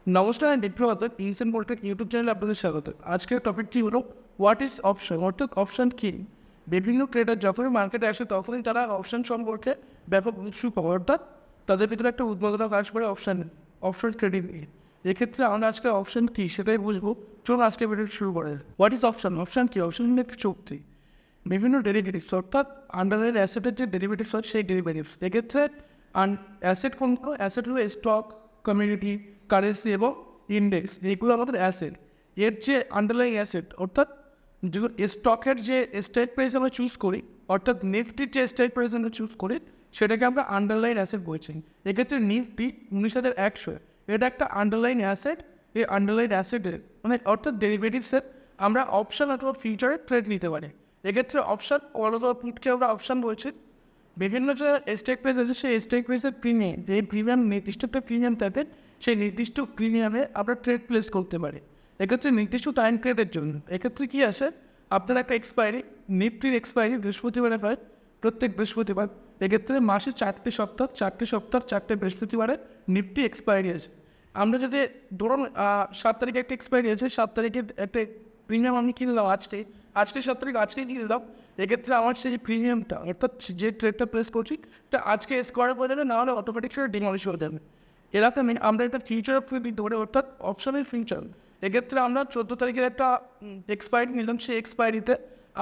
নমস্কার, আমি বিপ্র ইনসেন্ট পোল্ট্রেক ইউটিউব চ্যানেলে আপনাদের স্বাগত। আজকের টপিকটি হলো হোয়াট ইজ অপশন, অর্থাৎ অপশন কী। বিভিন্ন ট্রেডার যখনই মার্কেটে আসে তখনই তারা অপশন সম্পর্কে ব্যাপক উৎসুক হয়, অর্থাৎ তাদের ভিতরে একটা উদ্বোধনা কাজ করে অপশন ট্রেডিং নিয়ে। এক্ষেত্রে আমরা আজকে অপশন কী সেটাই বুঝবো। চলুন আজকে ভিডিও শুরু করে। What is option? অপশন কী? অপশন একটি চুক্তি, বিভিন্ন ডেরিভেটিভস, অর্থাৎ আন্ডারলাইন অ্যাসেটের যে ডেরিভেটিভস হয় সেই ডেরিভেটিভস। এক্ষেত্রে অ্যাসেট কোনগুলো? অ্যাসেট হলো স্টক, কমিউনিটি, কারেন্সি এবং ইন্ডেক্স। এইগুলো আমাদের অ্যাসেট। এর যে আন্ডারলাইন অ্যাসেট, অর্থাৎ যখন স্টকের যে স্ট্রাইক প্রাইস আমরা চুজ করি, অর্থাৎ নিফটির যে স্ট্রাইক প্রাইস আমরা চুজ করি, সেটাকে আমরা আন্ডারলাইন অ্যাসেট বলছি। এক্ষেত্রে নিফটি 19,100 এটা একটা আন্ডারলাইন অ্যাসেট। এই আন্ডারলাইন অ্যাসেটের অর্থাৎ ডেরিভেটিভসের আমরা অপশন অথবা ফিউচারে ট্রেড নিতে পারি। এক্ষেত্রে অপশন কল অথবা পুটকে আমরা অপশন বলছি। বিভিন্ন যে স্ট্রাইক প্রাইস আছে সেই স্ট্রাইক প্রাইসের প্রিমিয়াম, যে প্রিমিয়াম নির্দিষ্ট একটা প্রিমিয়াম থাকে, সেই নির্দিষ্ট প্রিমিয়ামে আমরা ট্রেড প্লেস করতে পারি। এক্ষেত্রে নির্দিষ্ট টাইম ট্রেডের জন্য এক্ষেত্রে কী আসে, আপনার একটা এক্সপায়ারি, নিফটির এক্সপায়ারি বৃহস্পতিবারে হয়, প্রত্যেক বৃহস্পতিবার। এক্ষেত্রে মাসে 4টে সপ্তাহ, 4টে বৃহস্পতিবারে নিফটি এক্সপায়ারি আছে। আমরা যদি ধরুন 7 তারিখে একটা এক্সপায়ারি আছে, 7 তারিখের একটা প্রিমিয়াম আমি কিনলাম আজকে 7 তারিখ আজকেই কিনলাম। এক্ষেত্রে আমার সেই প্রিমিয়ামটা, অর্থাৎ যে ট্রেডটা প্লেস করছি এটা আজকে স্কোয়ারে পড়ে যাবে, নাহলে অটোমেটিক সেটা ডিমলিশ হয়ে যাবে। এরকম আমরা একটা ফিউচার নিতে পারি, অর্থাৎ অপশনের ফিউচার। এক্ষেত্রে আমরা 14 তারিখের একটা এক্সপায়ারি নিলাম, সেই এক্সপায়ারিতে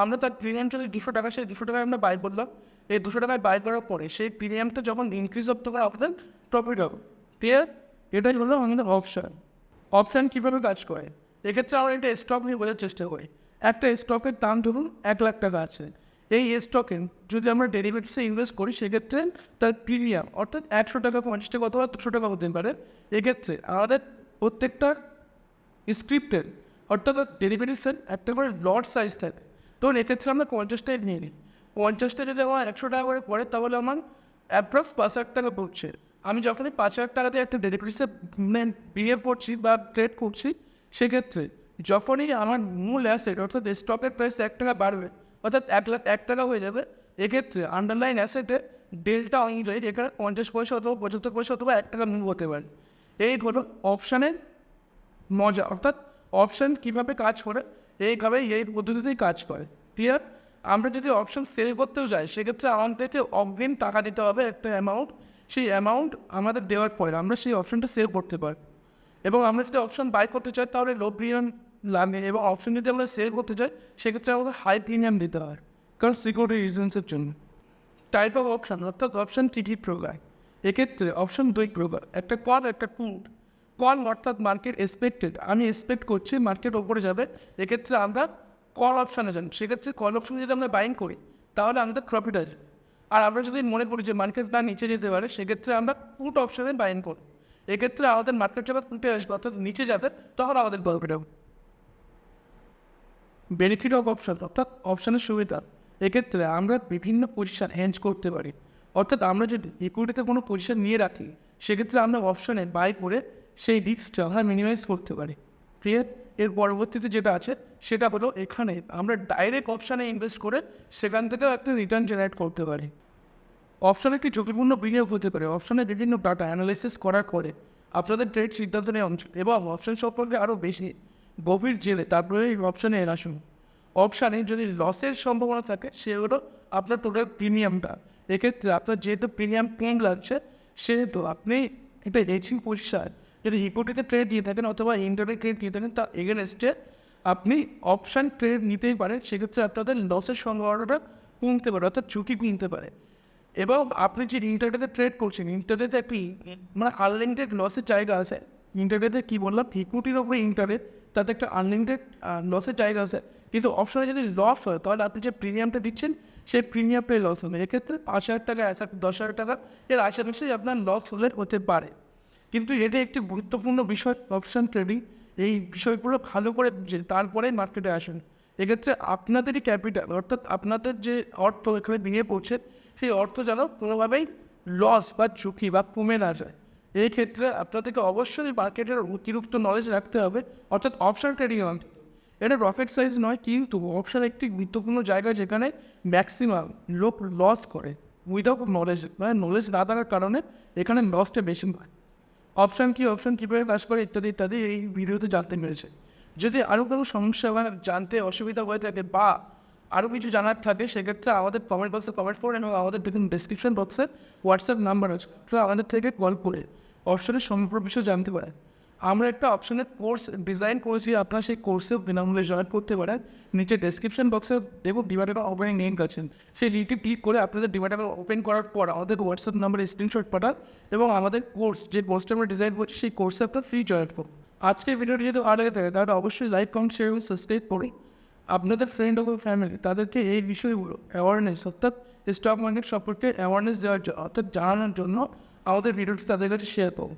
আমরা তার প্রিমিয়ামটা 200 টাকা, সেই 200 টাকায় আমরা বাই করলাম। এই 200 টাকায় বাই করার পরে সেই প্রিমিয়ামটা যখন ইনক্রিজ হতে পারে আপনাদের প্রফিট হবে। ক্লিয়ার? এটাই হলো আমাদের অপশান। অপশান কীভাবে কাজ করে? এক্ষেত্রে আমরা একটা স্টক নিয়ে বোঝার চেষ্টা করি। একটা স্টকের দাম ধরুন 1 লাখ টাকা আছে। এই স্টকে যদি আমরা ডেরিভেটিভসে ইনভেস্ট করি, সেক্ষেত্রে তার প্রিমিয়াম অর্থাৎ 100 টাকা, 50 টাকা অথবা 200 টাকা হতে পারে। এক্ষেত্রে আমাদের প্রত্যেকটা স্ক্রিপ্টের, অর্থাৎ ডেরিভেটিভসের একটা করে লট সাইজ থাকে। ধরুন এক্ষেত্রে আমরা 50টাই নিয়ে নিই। 50টা যদি আমার 100 টাকা করে পড়ে, তাহলে আমার অ্যাপ্রক্স 5,00,000 টাকা পড়ছে। আমি যখনই 5,000 টাকা দিয়ে একটা ডেরিভেটিভসে বিয়ে করছি বা ট্রেড করছি, সেক্ষেত্রে যখনই আমার মূল অ্যাসেট অর্থাৎ স্টকের প্রাইস 1 টাকা বাড়বে, অর্থাৎ 1,01,000 টাকা হয়ে যাবে, এক্ষেত্রে আন্ডারলাইন অ্যাসেটের ডেল্টা অনুযায়ী এখানে 50 পয়সা অথবা 75 পয়সা অথবা 1 টাকা মুভ হতে পারে। এই হলো অপশানের মজা, অর্থাৎ অপশান কীভাবে কাজ করে, এইভাবেই এই পদ্ধতিতেই কাজ করে। ক্লিয়ার? আমরা যদি অপশান সেল করতেও যাই, সেক্ষেত্রে আমাদেরকে অগ্রিম টাকা দিতে হবে একটা অ্যামাউন্ট। সেই অ্যামাউন্ট আমাদের দেওয়ার পরে আমরা সেই অপশানটা সেল করতে পারি। এবং আমরা যদি অপশান বাই করতে চাই তাহলে লো প্রিমিয়াম লাগে, এবং অপশান যদি আমরা সেল করতে চাই সেক্ষেত্রে আমাদের হাই প্রিমিয়াম দিতে হয়, কারণ সিকিউরিটি রিজনসের জন্য। টাইপ অফ অপশান, অর্থাৎ অপশান কী কী প্রকার? এক্ষেত্রে অপশান 2 প্রকার, একটা কল, একটা পুট। কল অর্থাৎ মার্কেট এক্সপেক্টেড, আমি এক্সপেক্ট করছি মার্কেট ওপরে যাবে, এক্ষেত্রে আমরা কল অপশানে যান। সেক্ষেত্রে কল অপশানে যদি আমরা বাইং করি তাহলে আমাদের প্রফিট আছে। আর আমরা যদি মনে করি যে মার্কেট না নিচে যেতে পারে, সেক্ষেত্রে আমরা পুট অপশানে বাইং করি। এক্ষেত্রে আমাদের মার্কেট যখন পুটে আসবে, অর্থাৎ নিচে যাবে, তখন আমাদের প্রফিট হবে। বেনিফিট অফ অপশান, অর্থাৎ অপশানের সুবিধা। এক্ষেত্রে আমরা বিভিন্ন পজিশান হেঞ্জ করতে পারি, অর্থাৎ আমরা যদি ইকুইটিতে কোনো পজিশান নিয়ে রাখি, সেক্ষেত্রে আমরা অপশানে বাই করে সেই রিস্কটা আমরা মিনিমাইজ করতে পারি। ক্লিয়ার? এর পরবর্তীতে যেটা আছে সেটা হলো, এখানে আমরা ডাইরেক্ট অপশানে ইনভেস্ট করে সেখান থেকেও একটা রিটার্ন জেনারেট করতে পারি। অপশান একটি ঝুঁকিপূর্ণ বিনিয়োগ হতে পারে। অপশানে বিভিন্ন ডাটা অ্যানালাইসিস করার পরে আপনাদের ট্রেড সিদ্ধান্ত নেওয়া উচিত, এবং অপশান সম্পর্কে আরও বেশি গভীর জেনে তারপরে এই অপশানে আসুন। অপশানে যদি লসের সম্ভাবনা থাকে, সেগুলো আপনার টোটাল প্রিমিয়ামটা। এক্ষেত্রে আপনার যেহেতু প্রিমিয়াম কম লাগছে, সেহেতু আপনি একটা হেজিং পজিশন যদি ইকুইটিতে ট্রেড নিয়ে থাকেন অথবা ইন্টারনেট ট্রেড নিয়ে থাকেন, তার এগেনস্টে আপনি অপশান ট্রেড নিতেই পারেন। সেক্ষেত্রে আপনাদের লসের সম্ভাবনাটা কমতে পারে, অর্থাৎ ঝুঁকি কমতে পারে। এবং আপনি যে ইন্টারনেটে ট্রেড করছেন, ইন্টারনেটে একটি আনলিমিটেড লসের জায়গা আছে। ইন্টারনেটে কী বললাম, ইকুইটির ওপরে ইন্টারনেট, তাতে একটা আনলিমিটেড লসের জায়গা আছে। কিন্তু অপশনে যদি লস হয়, তাহলে আপনি যে প্রিমিয়ামটা দিচ্ছেন সেই প্রিমিয়ামটাই লস হবে। এক্ষেত্রে 5,000 টাকা, 10,000 টাকা এর আশেপাশেই আপনার লস হতে পারে। কিন্তু এটা একটি গুরুত্বপূর্ণ বিষয় অপশান ট্রেডিং। এই বিষয়গুলো ভালো করে বুঝে তারপরেই মার্কেটে আসেন। এক্ষেত্রে আপনাদেরই ক্যাপিটাল, অর্থাৎ আপনাদের যে অর্থ এখানে বিনিয়োগ করছে, সেই অর্থ যেন কোনোভাবেই লস বা ঝুঁকি বা কমে না যায়। এই ক্ষেত্রে আপনাদেরকে অবশ্যই মার্কেটের অতিরিক্ত নলেজ রাখতে হবে, অর্থাৎ অপশান ট্রেডিং অন্তত। এটা রকেট সাইজ নয়, কিন্তু অপশান একটি গুরুত্বপূর্ণ জায়গা যেখানে ম্যাক্সিমাম লোক লস করে উইদাউট নলেজ, নলেজ না থাকার কারণে এখানে লসটা বেশি হয়। অপশন কি, অপশন কীভাবে কাজ করে ইত্যাদি ইত্যাদি এই ভিডিওতে জানতে পেরেছে। যদি আরও কোনো সমস্যা বা জানতে অসুবিধা হয়ে থাকে বা আরও কিছু জানার থাকে, সেক্ষেত্রে আমাদের কমেন্ট বক্সে কমেন্ট করুন এবং আমাদের দেখুন ডেসক্রিপশন বক্সে হোয়াটসঅ্যাপ নাম্বার আছে, তো আমাদের থেকে কল করে অপশনের সম্পূর্ণ বিষয় জানতে পারেন। আমরা একটা অপশনের কোর্স ডিজাইন করেছি, আপনারা সেই কোর্সেও বিনামূল্যে জয়েন করতে পারেন। নিচে ডেসক্রিপশন বক্সে দেখুন ডিমাট অ্যাকাউন্ট ওপেনিং লিঙ্ক আছে, সেই লিঙ্কে ক্লিক করে আপনাদের ডিমাট অ্যাকাউন্ট ওপেন করার পর আমাদের হোয়াটসঅ্যাপ নাম্বারে স্ক্রিনশট পাঠান এবং আমাদের কোর্স, যে কোর্সটা আমরা ডিজাইন করছি সেই কোর্সে আপনার ফ্রি জয়েন করুন। আজকের ভিডিওটি যদি ভালো লাগে থাকে তাহলে অবশ্যই লাইক, কমেন্ট, শেয়ার এবং সাবস্ক্রাইব করুন। আপনাদের ফ্রেন্ড এবং ফ্যামিলি তাদেরকে এই বিষয়গুলো অ্যাওয়ারনেস, অর্থাৎ স্টক মার্কেট সম্পর্কে অ্যাওয়ারনেস দেওয়ার জন্য, অর্থাৎ জানানোর জন্য আমাদের ভিডিওটি তাদের কাছে শেয়ার করুন।